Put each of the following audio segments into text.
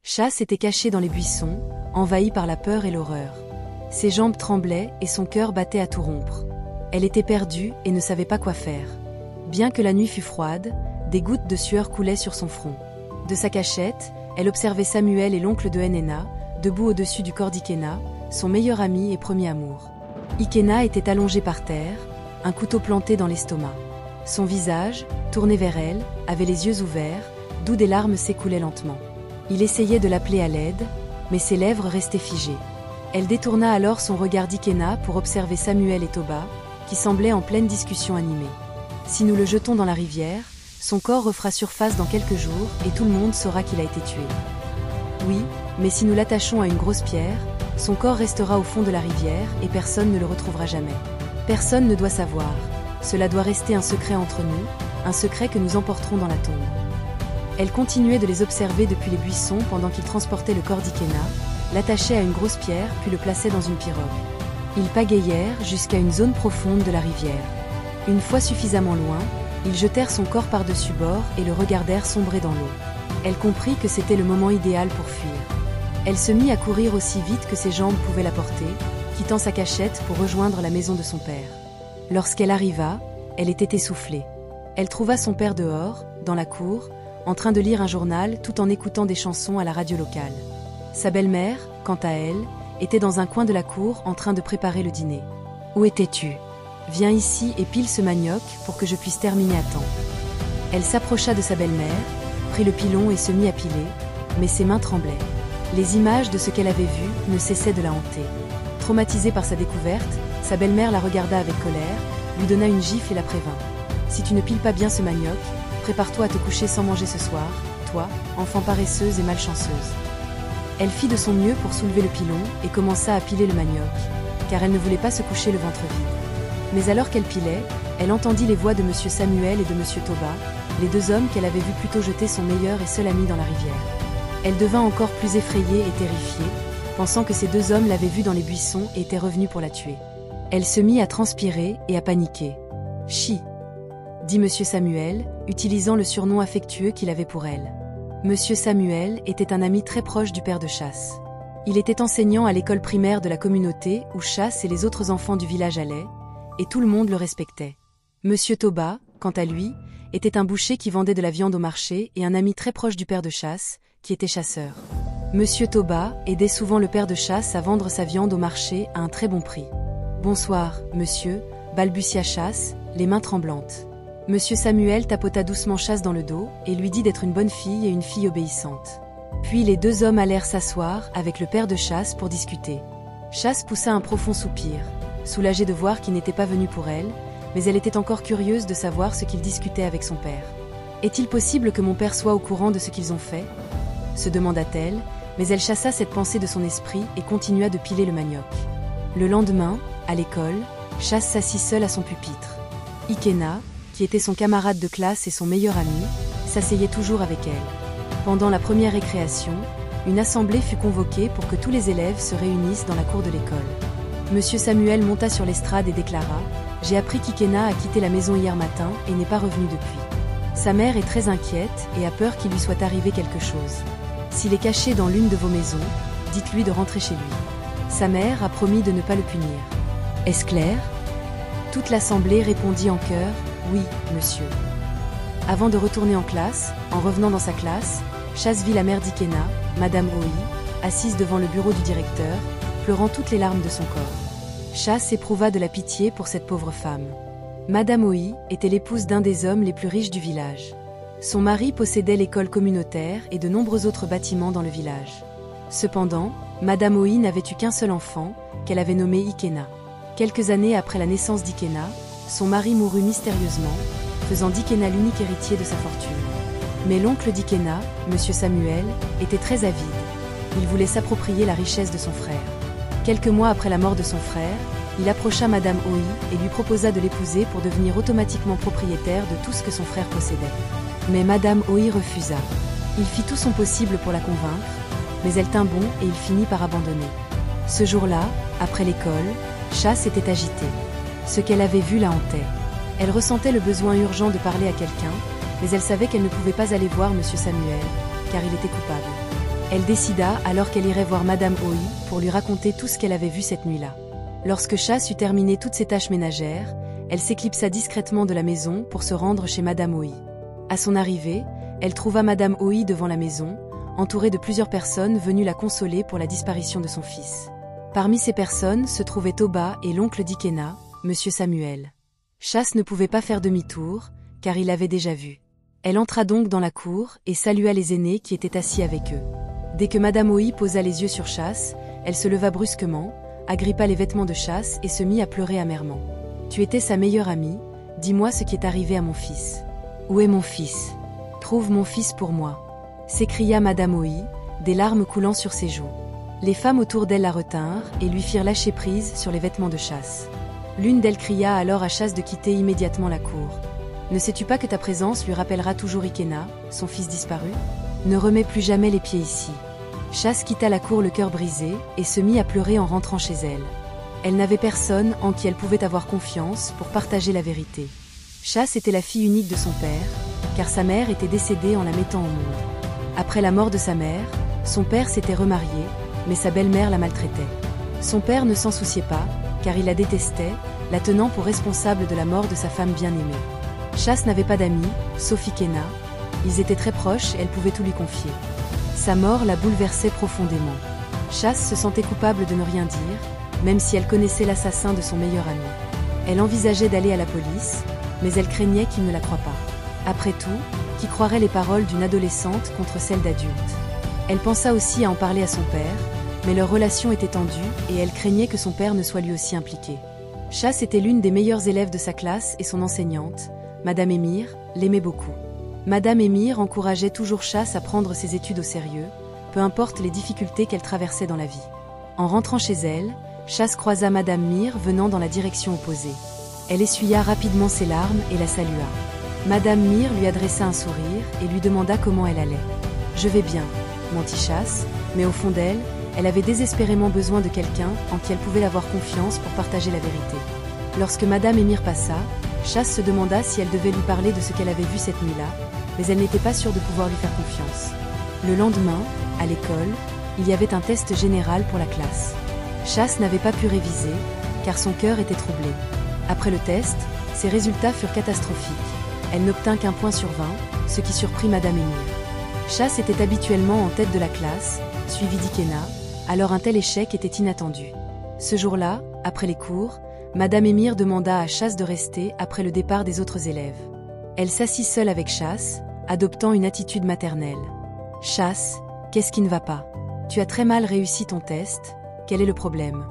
Chasse était caché dans les buissons, envahi par la peur et l'horreur. Ses jambes tremblaient et son cœur battait à tout rompre. Elle était perdue et ne savait pas quoi faire. Bien que la nuit fût froide, des gouttes de sueur coulaient sur son front. De sa cachette, elle observait Samuel et l'oncle de Enena, debout au-dessus du corps d'Ikena, son meilleur ami et premier amour. Ikena était allongé par terre, un couteau planté dans l'estomac. Son visage, tourné vers elle, avait les yeux ouverts, d'où des larmes s'écoulaient lentement. Il essayait de l'appeler à l'aide, mais ses lèvres restaient figées. Elle détourna alors son regard d'Ikena pour observer Samuel et Toba, qui semblaient en pleine discussion animée. Si nous le jetons dans la rivière, son corps refera surface dans quelques jours et tout le monde saura qu'il a été tué. Oui, mais si nous l'attachons à une grosse pierre, son corps restera au fond de la rivière et personne ne le retrouvera jamais. Personne ne doit savoir. Cela doit rester un secret entre nous, un secret que nous emporterons dans la tombe. Elle continuait de les observer depuis les buissons pendant qu'ils transportaient le corps d'Ikena, l'attachaient à une grosse pierre puis le plaçaient dans une pirogue. Ils pagayèrent jusqu'à une zone profonde de la rivière. Une fois suffisamment loin, ils jetèrent son corps par-dessus bord et le regardèrent sombrer dans l'eau. Elle comprit que c'était le moment idéal pour fuir. Elle se mit à courir aussi vite que ses jambes pouvaient la porter, quittant sa cachette pour rejoindre la maison de son père. Lorsqu'elle arriva, elle était essoufflée. Elle trouva son père dehors, dans la cour, en train de lire un journal tout en écoutant des chansons à la radio locale. Sa belle-mère, quant à elle, était dans un coin de la cour en train de préparer le dîner. « Où étais-tu ? Viens ici et pile ce manioc pour que je puisse terminer à temps. » Elle s'approcha de sa belle-mère, prit le pilon et se mit à piler, mais ses mains tremblaient. Les images de ce qu'elle avait vu ne cessaient de la hanter. Traumatisée par sa découverte, sa belle-mère la regarda avec colère, lui donna une gifle et la prévint. « Si tu ne piles pas bien ce manioc, prépare-toi à te coucher sans manger ce soir, toi, enfant paresseuse et malchanceuse. » Elle fit de son mieux pour soulever le pilon et commença à piler le manioc, car elle ne voulait pas se coucher le ventre vide. Mais alors qu'elle pilait, elle entendit les voix de M. Samuel et de M. Toba, les deux hommes qu'elle avait vus plutôt jeter son meilleur et seul ami dans la rivière. Elle devint encore plus effrayée et terrifiée, pensant que ces deux hommes l'avaient vue dans les buissons et étaient revenus pour la tuer. Elle se mit à transpirer et à paniquer. « Chi !» dit M. Samuel, utilisant le surnom affectueux qu'il avait pour elle. M. Samuel était un ami très proche du père de Chasse. Il était enseignant à l'école primaire de la communauté où Chasse et les autres enfants du village allaient, et tout le monde le respectait. M. Toba, quant à lui, était un boucher qui vendait de la viande au marché et un ami très proche du père de Chasse, qui était chasseur. M. Toba aidait souvent le père de Chasse à vendre sa viande au marché à un très bon prix. « Bonsoir, monsieur », balbutia Chasse, les mains tremblantes. M. Samuel tapota doucement Chasse dans le dos et lui dit d'être une bonne fille et une fille obéissante. Puis les deux hommes allèrent s'asseoir avec le père de Chasse pour discuter. Chasse poussa un profond soupir, soulagée de voir qu'il n'était pas venu pour elle, mais elle était encore curieuse de savoir ce qu'il discutait avec son père. « Est-il possible que mon père soit au courant de ce qu'ils ont fait ?» se demanda-t-elle, mais elle chassa cette pensée de son esprit et continua de piler le manioc. Le lendemain, à l'école, Chasse s'assit seule à son pupitre. Ikena, qui était son camarade de classe et son meilleur ami, s'asseyait toujours avec elle. Pendant la première récréation, une assemblée fut convoquée pour que tous les élèves se réunissent dans la cour de l'école. Monsieur Samuel monta sur l'estrade et déclara « J'ai appris qu'Ikena a quitté la maison hier matin et n'est pas revenu depuis. Sa mère est très inquiète et a peur qu'il lui soit arrivé quelque chose. S'il est caché dans l'une de vos maisons, dites-lui de rentrer chez lui. Sa mère a promis de ne pas le punir. Est-ce clair ?» Toute l'assemblée répondit en chœur « Oui, monsieur ». Avant de retourner en classe, en revenant dans sa classe, Chasse vit la mère d'Ikena, Madame Oi, assise devant le bureau du directeur, pleurant toutes les larmes de son corps. Chasse éprouva de la pitié pour cette pauvre femme. Madame Oi était l'épouse d'un des hommes les plus riches du village. Son mari possédait l'école communautaire et de nombreux autres bâtiments dans le village. Cependant, Madame Oi n'avait eu qu'un seul enfant, qu'elle avait nommé Ikena. Quelques années après la naissance d'Ikena, son mari mourut mystérieusement, faisant d'Ikena l'unique héritier de sa fortune. Mais l'oncle d'Ikena, M. Samuel, était très avide. Il voulait s'approprier la richesse de son frère. Quelques mois après la mort de son frère, il approcha Madame Oi et lui proposa de l'épouser pour devenir automatiquement propriétaire de tout ce que son frère possédait. Mais Madame Oi refusa. Il fit tout son possible pour la convaincre, mais elle tint bon et il finit par abandonner. Ce jour-là, après l'école, Chasse était agitée. Ce qu'elle avait vu la hantait. Elle ressentait le besoin urgent de parler à quelqu'un, mais elle savait qu'elle ne pouvait pas aller voir M. Samuel, car il était coupable. Elle décida alors qu'elle irait voir Madame Oi pour lui raconter tout ce qu'elle avait vu cette nuit-là. Lorsque Chasse eut terminé toutes ses tâches ménagères, elle s'éclipsa discrètement de la maison pour se rendre chez Madame Oi. À son arrivée, elle trouva Madame Oi devant la maison, entourée de plusieurs personnes venues la consoler pour la disparition de son fils. Parmi ces personnes se trouvaient Toba et l'oncle d'Ikena, Monsieur Samuel. Chasse ne pouvait pas faire demi-tour, car il l'avait déjà vu. Elle entra donc dans la cour et salua les aînés qui étaient assis avec eux. Dès que Madame Oi posa les yeux sur Chasse, elle se leva brusquement, agrippa les vêtements de Chasse et se mit à pleurer amèrement. « Tu étais sa meilleure amie, dis-moi ce qui est arrivé à mon fils. »« Où est mon fils ? Trouve mon fils pour moi !» s'écria Madame Oi, des larmes coulant sur ses joues. Les femmes autour d'elle la retinrent et lui firent lâcher prise sur les vêtements de Chasse. L'une d'elles cria alors à Chasse de quitter immédiatement la cour. « Ne sais-tu pas que ta présence lui rappellera toujours Ikena, son fils disparu ? Ne remets plus jamais les pieds ici. » Chasse quitta la cour le cœur brisé et se mit à pleurer en rentrant chez elle. Elle n'avait personne en qui elle pouvait avoir confiance pour partager la vérité. Chasse était la fille unique de son père, car sa mère était décédée en la mettant au monde. Après la mort de sa mère, son père s'était remarié, mais sa belle-mère la maltraitait. Son père ne s'en souciait pas, car il la détestait, la tenant pour responsable de la mort de sa femme bien-aimée. Chasse n'avait pas d'amis, sauf Ikena. Ils étaient très proches et elle pouvait tout lui confier. Sa mort la bouleversait profondément. Chasse se sentait coupable de ne rien dire, même si elle connaissait l'assassin de son meilleur ami. Elle envisageait d'aller à la police, mais elle craignait qu'il ne la croie pas. Après tout, qui croirait les paroles d'une adolescente contre celles d'adulte? Elle pensa aussi à en parler à son père, mais leur relation était tendue et elle craignait que son père ne soit lui aussi impliqué. Chasse était l'une des meilleures élèves de sa classe et son enseignante, Madame Émir, l'aimait beaucoup. Madame Émir encourageait toujours Chasse à prendre ses études au sérieux, peu importe les difficultés qu'elle traversait dans la vie. En rentrant chez elle, Chasse croisa Madame Mir venant dans la direction opposée. Elle essuya rapidement ses larmes et la salua. Madame Mir lui adressa un sourire et lui demanda comment elle allait. « Je vais bien », mentit Chasse, mais au fond d'elle, elle avait désespérément besoin de quelqu'un en qui elle pouvait avoir confiance pour partager la vérité. Lorsque Madame Émir passa, Chasse se demanda si elle devait lui parler de ce qu'elle avait vu cette nuit-là, mais elle n'était pas sûre de pouvoir lui faire confiance. Le lendemain, à l'école, il y avait un test général pour la classe. Chasse n'avait pas pu réviser, car son cœur était troublé. Après le test, ses résultats furent catastrophiques. Elle n'obtint qu'1 point sur 20, ce qui surprit Madame Émir. Chasse était habituellement en tête de la classe, suivie d'Ikena, alors un tel échec était inattendu. Ce jour-là, après les cours, Madame Émir demanda à Chasse de rester après le départ des autres élèves. Elle s'assit seule avec Chasse, adoptant une attitude maternelle. « Chasse, qu'est-ce qui ne va pas? Tu as très mal réussi ton test, quel est le problème ?»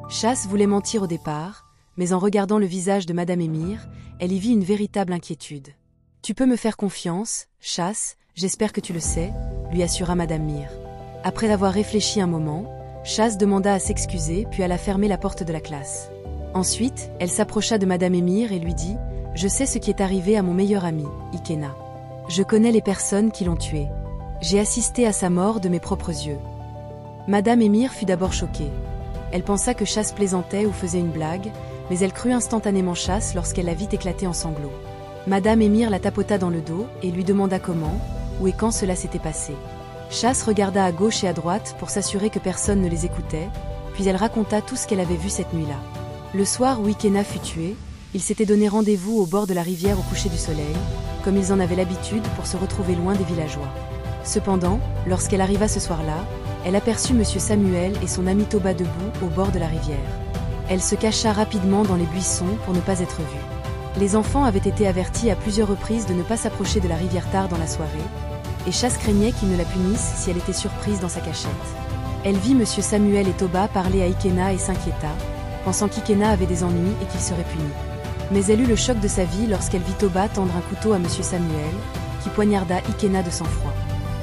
Chasse voulait mentir au départ, mais en regardant le visage de Madame Émir, elle y vit une véritable inquiétude. « Tu peux me faire confiance, Chasse, j'espère que tu le sais, » lui assura Madame Mir. Après avoir réfléchi un moment, Chasse demanda à s'excuser puis alla fermer la porte de la classe. Ensuite, elle s'approcha de Madame Émir et lui dit « Je sais ce qui est arrivé à mon meilleur ami, Ikena. Je connais les personnes qui l'ont tué. J'ai assisté à sa mort de mes propres yeux. » Madame Émir fut d'abord choquée. Elle pensa que Chasse plaisantait ou faisait une blague, mais elle crut instantanément Chasse lorsqu'elle la vit éclater en sanglots. Madame Émir la tapota dans le dos et lui demanda comment, où et quand cela s'était passé. Chasse regarda à gauche et à droite pour s'assurer que personne ne les écoutait, puis elle raconta tout ce qu'elle avait vu cette nuit-là. Le soir où Ikena fut tué, ils s'étaient donné rendez-vous au bord de la rivière au coucher du soleil, comme ils en avaient l'habitude pour se retrouver loin des villageois. Cependant, lorsqu'elle arriva ce soir-là, elle aperçut Monsieur Samuel et son ami Toba debout au bord de la rivière. Elle se cacha rapidement dans les buissons pour ne pas être vue. Les enfants avaient été avertis à plusieurs reprises de ne pas s'approcher de la rivière tard dans la soirée, et Chasse craignait qu'ils ne la punissent si elle était surprise dans sa cachette. Elle vit Monsieur Samuel et Toba parler à Ikena et s'inquiéta, pensant qu'Ikena avait des ennuis et qu'il serait puni. Mais elle eut le choc de sa vie lorsqu'elle vit Toba tendre un couteau à Monsieur Samuel, qui poignarda Ikena de sang-froid.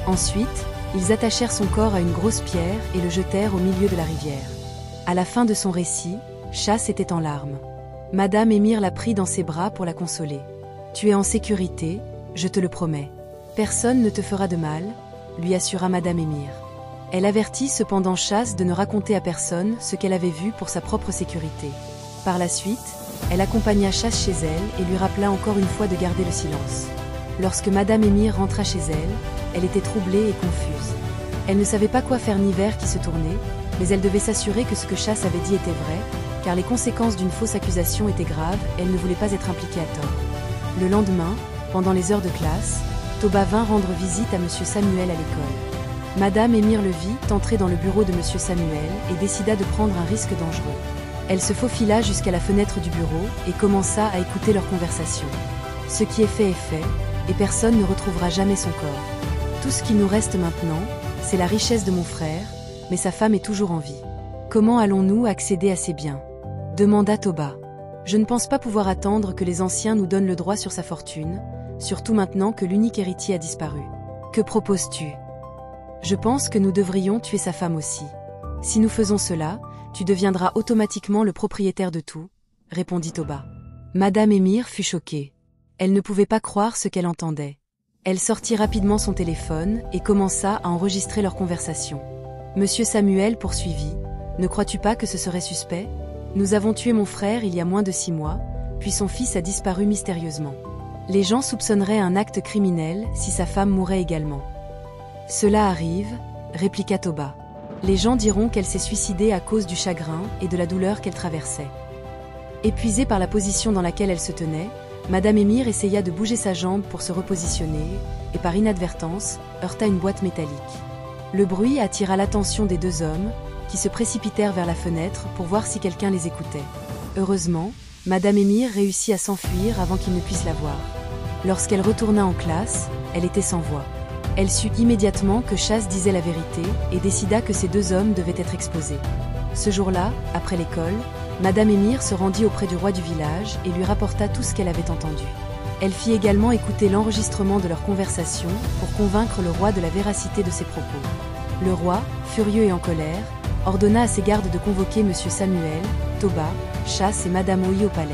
Ensuite, ils attachèrent son corps à une grosse pierre et le jetèrent au milieu de la rivière. À la fin de son récit, Chasse était en larmes. Madame Émir la prit dans ses bras pour la consoler. « Tu es en sécurité, je te le promets. Personne ne te fera de mal, » lui assura Madame Émir. Elle avertit cependant Chasse de ne raconter à personne ce qu'elle avait vu pour sa propre sécurité. Par la suite, elle accompagna Chasse chez elle et lui rappela encore une fois de garder le silence. Lorsque Madame Émir rentra chez elle, elle était troublée et confuse. Elle ne savait pas quoi faire ni vers qui se tourner, mais elle devait s'assurer que ce que Chas avait dit était vrai, car les conséquences d'une fausse accusation étaient graves, elle ne voulait pas être impliquée à tort. Le lendemain, pendant les heures de classe, Toba vint rendre visite à M. Samuel à l'école. Madame Émir le vit entrer dans le bureau de M. Samuel et décida de prendre un risque dangereux. Elle se faufila jusqu'à la fenêtre du bureau et commença à écouter leur conversation. Ce qui est fait, et personne ne retrouvera jamais son corps. Tout ce qui nous reste maintenant, c'est la richesse de mon frère, mais sa femme est toujours en vie. Comment allons-nous accéder à ses biens ? Demanda Toba. Je ne pense pas pouvoir attendre que les anciens nous donnent le droit sur sa fortune, surtout maintenant que l'unique héritier a disparu. Que proposes-tu ? Je pense que nous devrions tuer sa femme aussi. Si nous faisons cela, tu deviendras automatiquement le propriétaire de tout, répondit Toba. Madame Émir fut choquée. Elle ne pouvait pas croire ce qu'elle entendait. Elle sortit rapidement son téléphone et commença à enregistrer leur conversation. Monsieur Samuel poursuivit. Ne crois-tu pas que ce serait suspect ? Nous avons tué mon frère il y a moins de 6 mois, puis son fils a disparu mystérieusement. Les gens soupçonneraient un acte criminel si sa femme mourait également. Cela arrive, répliqua Toba. Les gens diront qu'elle s'est suicidée à cause du chagrin et de la douleur qu'elle traversait. Épuisée par la position dans laquelle elle se tenait, Madame Émir essaya de bouger sa jambe pour se repositionner, et par inadvertance, heurta une boîte métallique. Le bruit attira l'attention des 2 hommes, qui se précipitèrent vers la fenêtre pour voir si quelqu'un les écoutait. Heureusement, Madame Émir réussit à s'enfuir avant qu'ils ne puissent la voir. Lorsqu'elle retourna en classe, elle était sans voix. Elle sut immédiatement que Chas disait la vérité et décida que ces 2 hommes devaient être exposés. Ce jour-là, après l'école, Madame Émir se rendit auprès du roi du village et lui rapporta tout ce qu'elle avait entendu. Elle fit également écouter l'enregistrement de leur conversation pour convaincre le roi de la véracité de ses propos. Le roi, furieux et en colère, ordonna à ses gardes de convoquer M. Samuel, Toba, Chas et Madame Ohi au palais.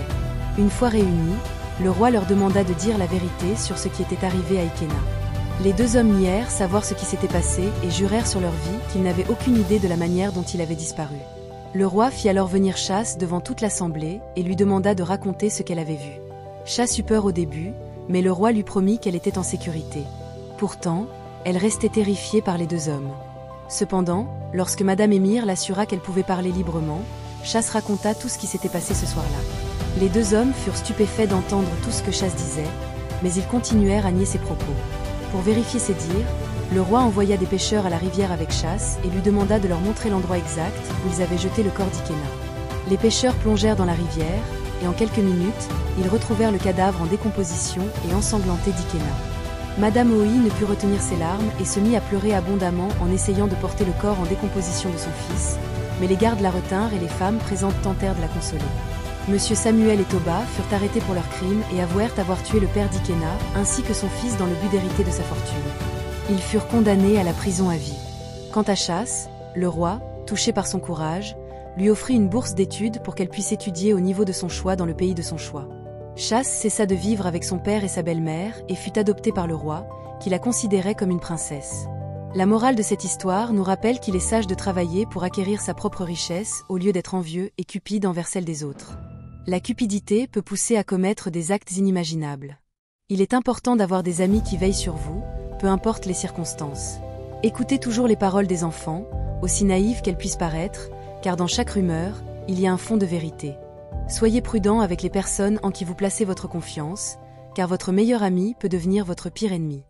Une fois réunis, le roi leur demanda de dire la vérité sur ce qui était arrivé à Ikena. Les 2 hommes nièrent savoir ce qui s'était passé et jurèrent sur leur vie qu'ils n'avaient aucune idée de la manière dont il avait disparu. Le roi fit alors venir Chas devant toute l'assemblée et lui demanda de raconter ce qu'elle avait vu. Chas eut peur au début, mais le roi lui promit qu'elle était en sécurité. Pourtant, elle restait terrifiée par les 2 hommes. Cependant, lorsque Madame Émir l'assura qu'elle pouvait parler librement, Chas raconta tout ce qui s'était passé ce soir-là. Les 2 hommes furent stupéfaits d'entendre tout ce que Chas disait, mais ils continuèrent à nier ses propos. Pour vérifier ses dires, le roi envoya des pêcheurs à la rivière avec Chas et lui demanda de leur montrer l'endroit exact où ils avaient jeté le corps d'Ikena. Les pêcheurs plongèrent dans la rivière, et en quelques minutes, ils retrouvèrent le cadavre en décomposition et ensanglanté d'Ikena. Madame Ohi ne put retenir ses larmes et se mit à pleurer abondamment en essayant de porter le corps en décomposition de son fils, mais les gardes la retinrent et les femmes présentes tentèrent de la consoler. Monsieur Samuel et Toba furent arrêtés pour leur crime et avouèrent avoir tué le père d'Ikena ainsi que son fils dans le but d'hériter de sa fortune. Ils furent condamnés à la prison à vie. Quant à Chas, le roi, touché par son courage, lui offrit une bourse d'études pour qu'elle puisse étudier au niveau de son choix dans le pays de son choix. Chas cessa de vivre avec son père et sa belle-mère et fut adoptée par le roi, qui la considérait comme une princesse. La morale de cette histoire nous rappelle qu'il est sage de travailler pour acquérir sa propre richesse au lieu d'être envieux et cupide envers celle des autres. La cupidité peut pousser à commettre des actes inimaginables. Il est important d'avoir des amis qui veillent sur vous, peu importe les circonstances. Écoutez toujours les paroles des enfants, aussi naïves qu'elles puissent paraître, car dans chaque rumeur, il y a un fond de vérité. Soyez prudent avec les personnes en qui vous placez votre confiance, car votre meilleur ami peut devenir votre pire ennemi.